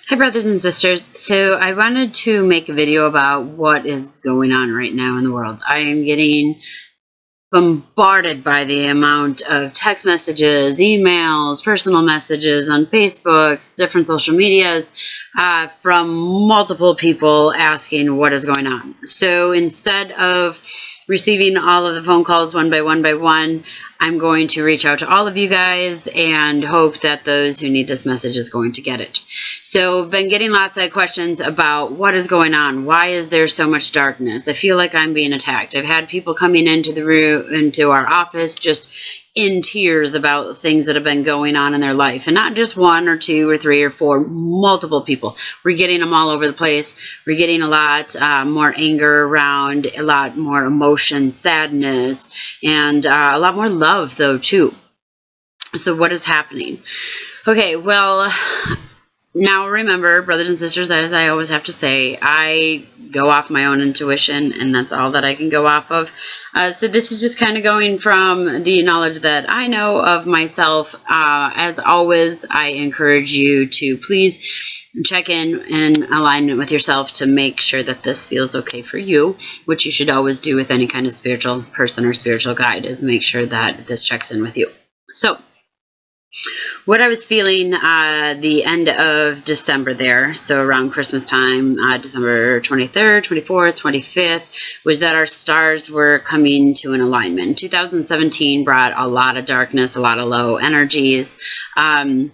Hi, brothers and sisters. So I wanted to make a video about what is going on right now in the world. I am getting bombarded by the amount of text messages, emails, personal messages on Facebook, different social medias from multiple people asking what is going on. So instead of receiving all of the phone calls one by one, I'm going to reach out to all of you guys and hope that those who need this message is going to get it. So I've been getting lots of questions about what is going on. Why is there so much darkness? I feel like I'm being attacked. I've had people coming into the room, into our office, just in tears about things that have been going on in their life. And not just one or two or three or four, multiple people. We're getting them all over the place. We're getting a lot more anger around, a lot more emotion, sadness, and a lot more love, though, too. So what is happening? Okay, well, now remember, brothers and sisters, as I always have to say, I go off my own intuition, and that's all that I can go off of. So this is just kind of going from the knowledge that I know of myself. As always, I encourage you to please check in alignment with yourself to make sure that this feels okay for you, which you should always do with any kind of spiritual person or spiritual guide, is make sure that this checks in with you. So what I was feeling the end of December there, so around Christmas time, December 23rd, 24th, 25th, was that our stars were coming to an alignment. 2017 brought a lot of darkness, a lot of low energies, and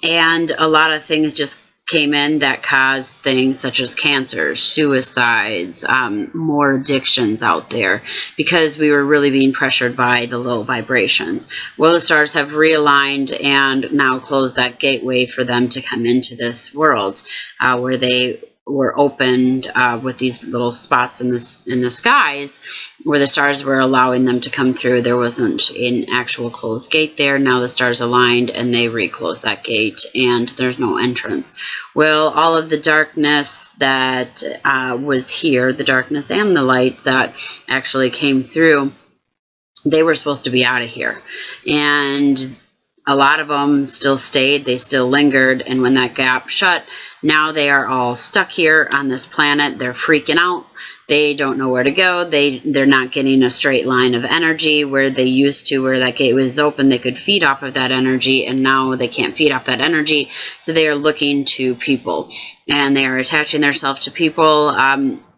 a lot of things just came in that caused things such as cancer, suicides, more addictions out there, because we were really being pressured by the low vibrations. Well, the stars have realigned and now closed that gateway for them to come into this world, where they were opened with these little spots in the skies where the stars were allowing them to come through. There wasn't an actual closed gate there. Now the stars aligned and they reclosed that gate, and there's no entrance. Well, all of the darkness that was here, the darkness and the light that actually came through, they were supposed to be out of here. And a lot of them still stayed, they still lingered, and when that gap shut, now they are all stuck here on this planet. They're freaking out. They don't know where to go. They're not getting a straight line of energy where they used to, where that gate was open. They could feed off of that energy, and now they can't feed off that energy. So they are looking to people, and they are attaching themselves to people,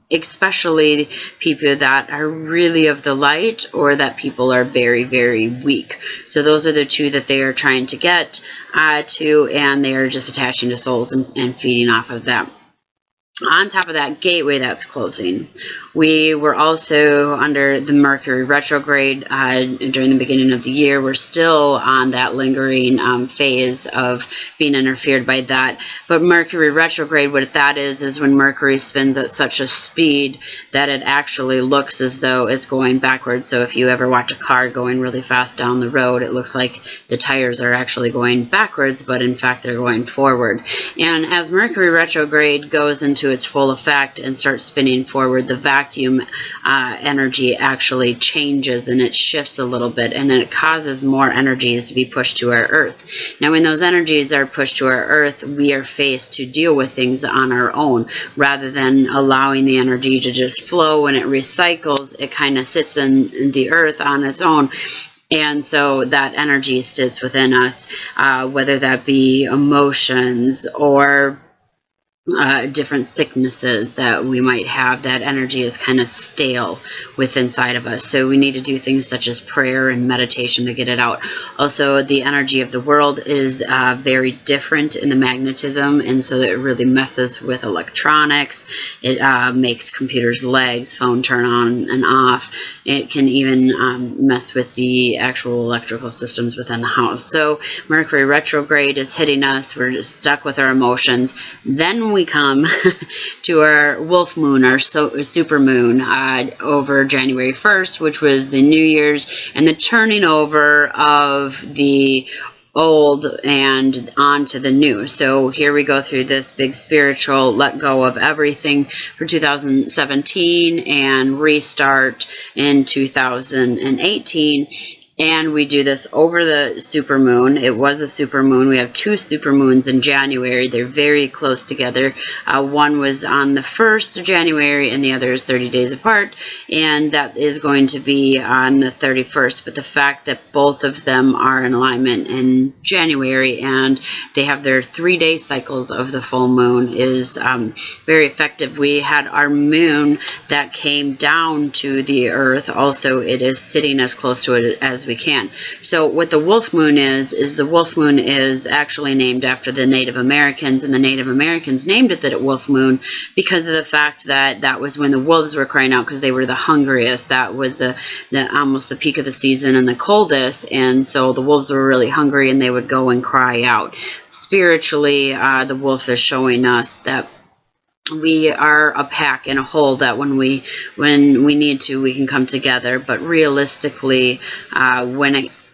especially people that are really of the light, or that people are very, very weak. So those are the two that they are trying to get to, and they are just attaching to souls and feeding off of them. On top of that gateway that's closing, we were also under the Mercury retrograde during the beginning of the year. We're still on that lingering phase of being interfered by that. But Mercury retrograde, what that is when Mercury spins at such a speed that it actually looks as though it's going backwards. So if you ever watch a car going really fast down the road, it looks like the tires are actually going backwards, but in fact they're going forward. And as Mercury retrograde goes into its full effect and starts spinning forward, the vacuum energy actually changes and it shifts a little bit, and it causes more energies to be pushed to our earth. Now when those energies are pushed to our earth, we are faced to deal with things on our own rather than allowing the energy to just flow. When it recycles, it kind of sits in the earth on its own. And so that energy sits within us, whether that be emotions or different sicknesses that we might have. That energy is kind of stale within inside of us. So we need to do things such as prayer and meditation to get it out. Also, the energy of the world is very different in the magnetism, and so it really messes with electronics. It makes computers' legs, phone turn on and off. It can even mess with the actual electrical systems within the house. So Mercury retrograde is hitting us. We're just stuck with our emotions. Then we come to our wolf moon, our supermoon, over January 1st, which was the New Year's and the turning over of the old and on to the new. So here we go through this big spiritual let go of everything for 2017 and restart in 2018. And we do this over the supermoon. It was a supermoon. We have 2 supermoons in January. They're very close together. One was on the 1st of January and the other is 30 days apart. And that is going to be on the 31st. But the fact that both of them are in alignment in January and they have their 3-day cycles of the full moon is very effective. We had our moon that came down to the earth. Also, it is sitting as close to it as we can. So what the wolf moon is the wolf moon is actually named after the Native Americans, and the Native Americans named it the wolf moon because of the fact that that was when the wolves were crying out because they were the hungriest. That was the almost the peak of the season and the coldest, and so the wolves were really hungry and they would go and cry out. Spiritually, the wolf is showing us that we are a pack and a whole, that when we need to, we can come together. But realistically,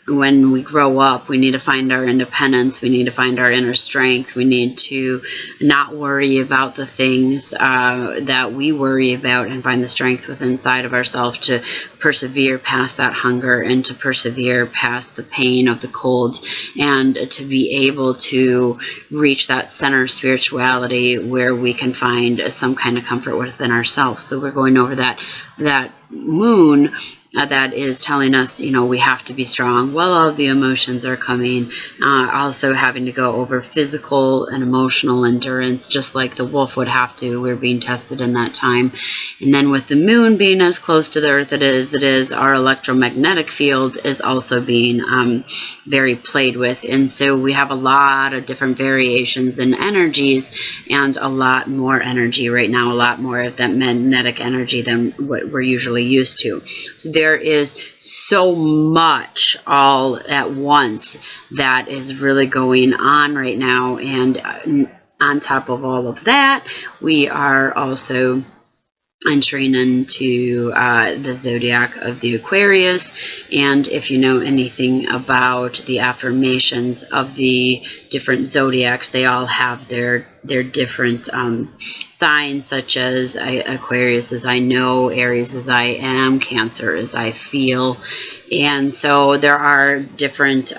when we grow up, we need to find our independence. We need to find our inner strength. We need to not worry about the things that we worry about and find the strength within inside of ourselves to persevere past that hunger and to persevere past the pain of the colds and to be able to reach that center of spirituality where we can find some kind of comfort within ourselves. So we're going over that moon that is telling us, we have to be strong. Well, all the emotions are coming. Also having to go over physical and emotional endurance, just like the wolf would have to. We're being tested in that time. And then with the moon being as close to the earth it is, our electromagnetic field is also being very played with. And so we have a lot of different variations in energies and a lot more energy right now, a lot more of that magnetic energy than what we're usually used to. So there is so much all at once that is really going on right now. And on top of all of that, we are also entering into the zodiac of the Aquarius. And if you know anything about the affirmations of the different zodiacs, they all have their different signs, such as Aquarius is I know, Aries is I am, Cancer is I feel. And so there are different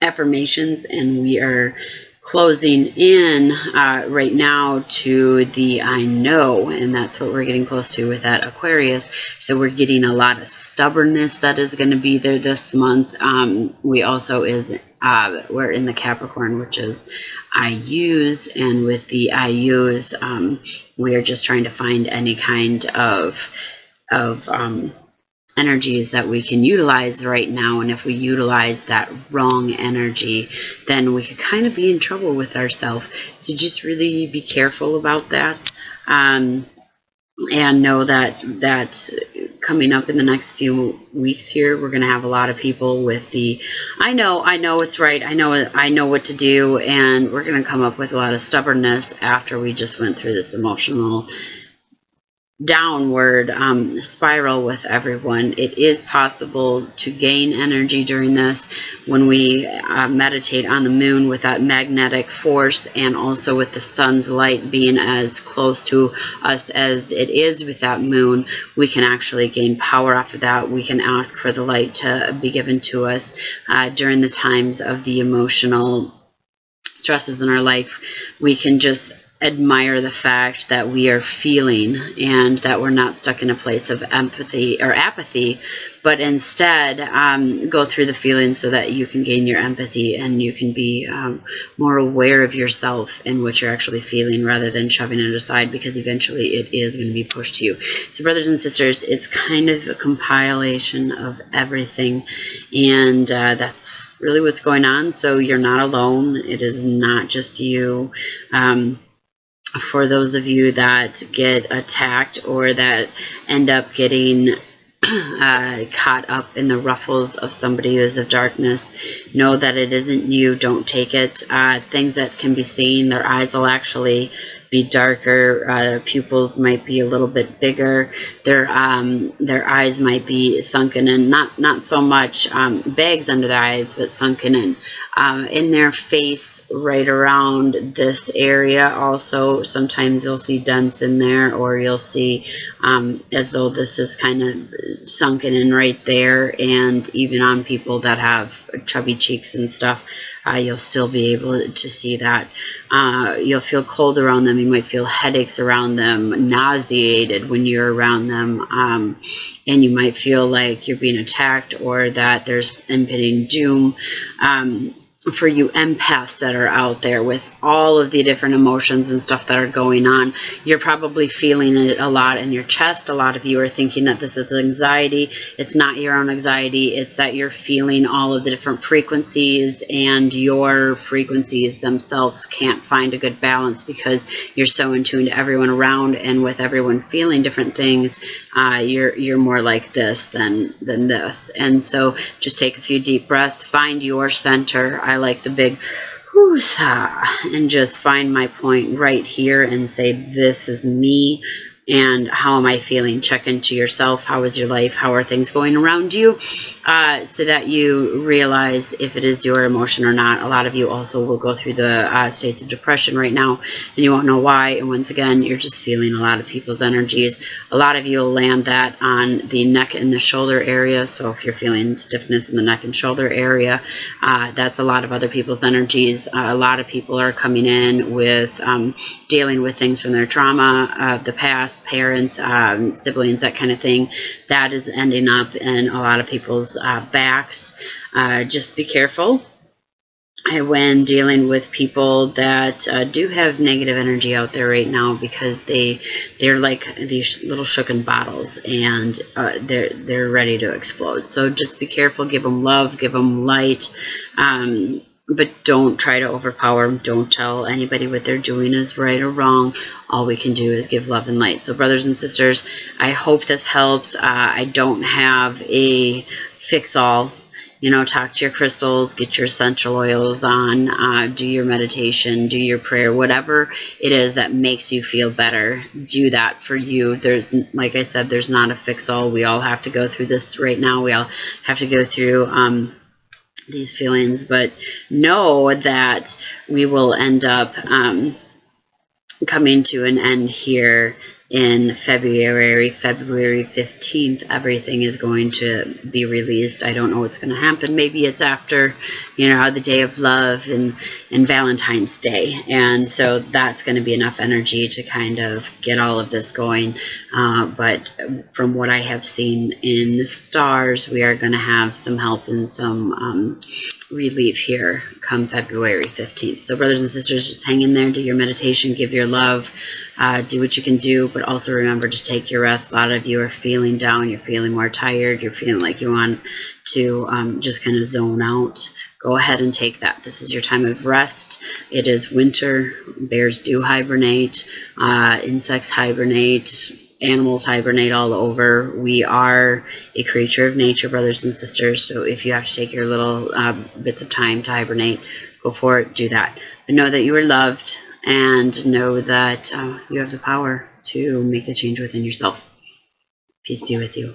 affirmations, and we are closing in right now to the I know, and that's what we're getting close to with that Aquarius. So we're getting a lot of stubbornness that is going to be there this month. We also we're in the Capricorn, which is I use, and with the I use, we are just trying to find any kind of energies that we can utilize right now. And if we utilize that wrong energy, then we could kind of be in trouble with ourselves. So just really be careful about that. And know that coming up in the next few weeks here, we're going to have a lot of people with the I know it's right, I know what to do, and we're going to come up with a lot of stubbornness after we just went through this emotional downward spiral with everyone. It is possible to gain energy during this when we meditate on the moon with that magnetic force, and also with the sun's light being as close to us as it is with that moon. We can actually gain power off of that. We can ask for the light to be given to us during the times of the emotional stresses in our life. We can just admire the fact that we are feeling and that we're not stuck in a place of empathy or apathy, but instead go through the feelings so that you can gain your empathy and you can be more aware of yourself and what you're actually feeling, rather than shoving it aside, because eventually it is going to be pushed to you. So brothers and sisters, it's kind of a compilation of everything, and that's really what's going on. So you're not alone. It is not just you. For those of you that get attacked or that end up getting caught up in the ruffles of somebody who is of darkness, know that it isn't you. Don't take it. Things that can be seen, their eyes will actually be darker. Pupils might be a little bit bigger. Their eyes might be sunken in, not so much bags under their eyes, but sunken in their face, right around this area. Also, sometimes you'll see dents in there, or you'll see as though this is kind of sunken in right there. And even on people that have chubby cheeks and stuff, you'll still be able to see that. You'll feel cold around them. You might feel headaches around them, nauseated when you're around them, and you might feel like you're being attacked, or that there's impending doom. For you empaths that are out there with all of the different emotions and stuff that are going on, you're probably feeling it a lot in your chest. A lot of you are thinking that this is anxiety. It's not your own anxiety. It's that you're feeling all of the different frequencies, and your frequencies themselves can't find a good balance because you're so in tune to everyone around, and with everyone feeling different things, you're more like this than this. And so just take a few deep breaths, find your center. I like the big whoosah, and just find my point right here and say, this is me. And how am I feeling? Check into yourself. How is your life? How are things going around you? So that you realize if it is your emotion or not. A lot of you also will go through the states of depression right now, and you won't know why. And once again, you're just feeling a lot of people's energies. A lot of you will land that on the neck and the shoulder area. So if you're feeling stiffness in the neck and shoulder area, that's a lot of other people's energies. A lot of people are coming in with dealing with things from their trauma of the past, parents, siblings, that kind of thing. That is ending up in a lot of people's backs. Just be careful when dealing with people that do have negative energy out there right now, because they're like these little shooken bottles, and they're ready to explode. So just be careful. Give them love, give them light, but don't try to overpower them. Don't tell anybody what they're doing is right or wrong. All we can do is give love and light. So brothers and sisters, I hope this helps. I don't have a fix-all. You know, talk to your crystals, get your essential oils on, do your meditation, do your prayer, whatever it is that makes you feel better. Do that for you. There's, like I said, there's not a fix-all. We all have to go through this right now. We all have to go through these feelings, but know that we will end up coming to an end here in February 15th. Everything is going to be released. I don't know what's going to happen. Maybe it's after, you know, the day of love and Valentine's Day. And so that's going to be enough energy to kind of get all of this going. But from what I have seen in the stars, we are going to have some help and some relief here come February 15th. So brothers and sisters, just hang in there, do your meditation, give your love, do what you can do, but also remember to take your rest. A lot of you are feeling down, you're feeling more tired, you're feeling like you want to just kind of zone out. Go ahead and take that. This is your time of rest. It is winter. Bears do hibernate, insects hibernate, animals hibernate all over. We are a creature of nature, brothers and sisters. So if you have to take your little bits of time to hibernate, go for it, do that. But know that you are loved, and know that you have the power to make the change within yourself. Peace be with you.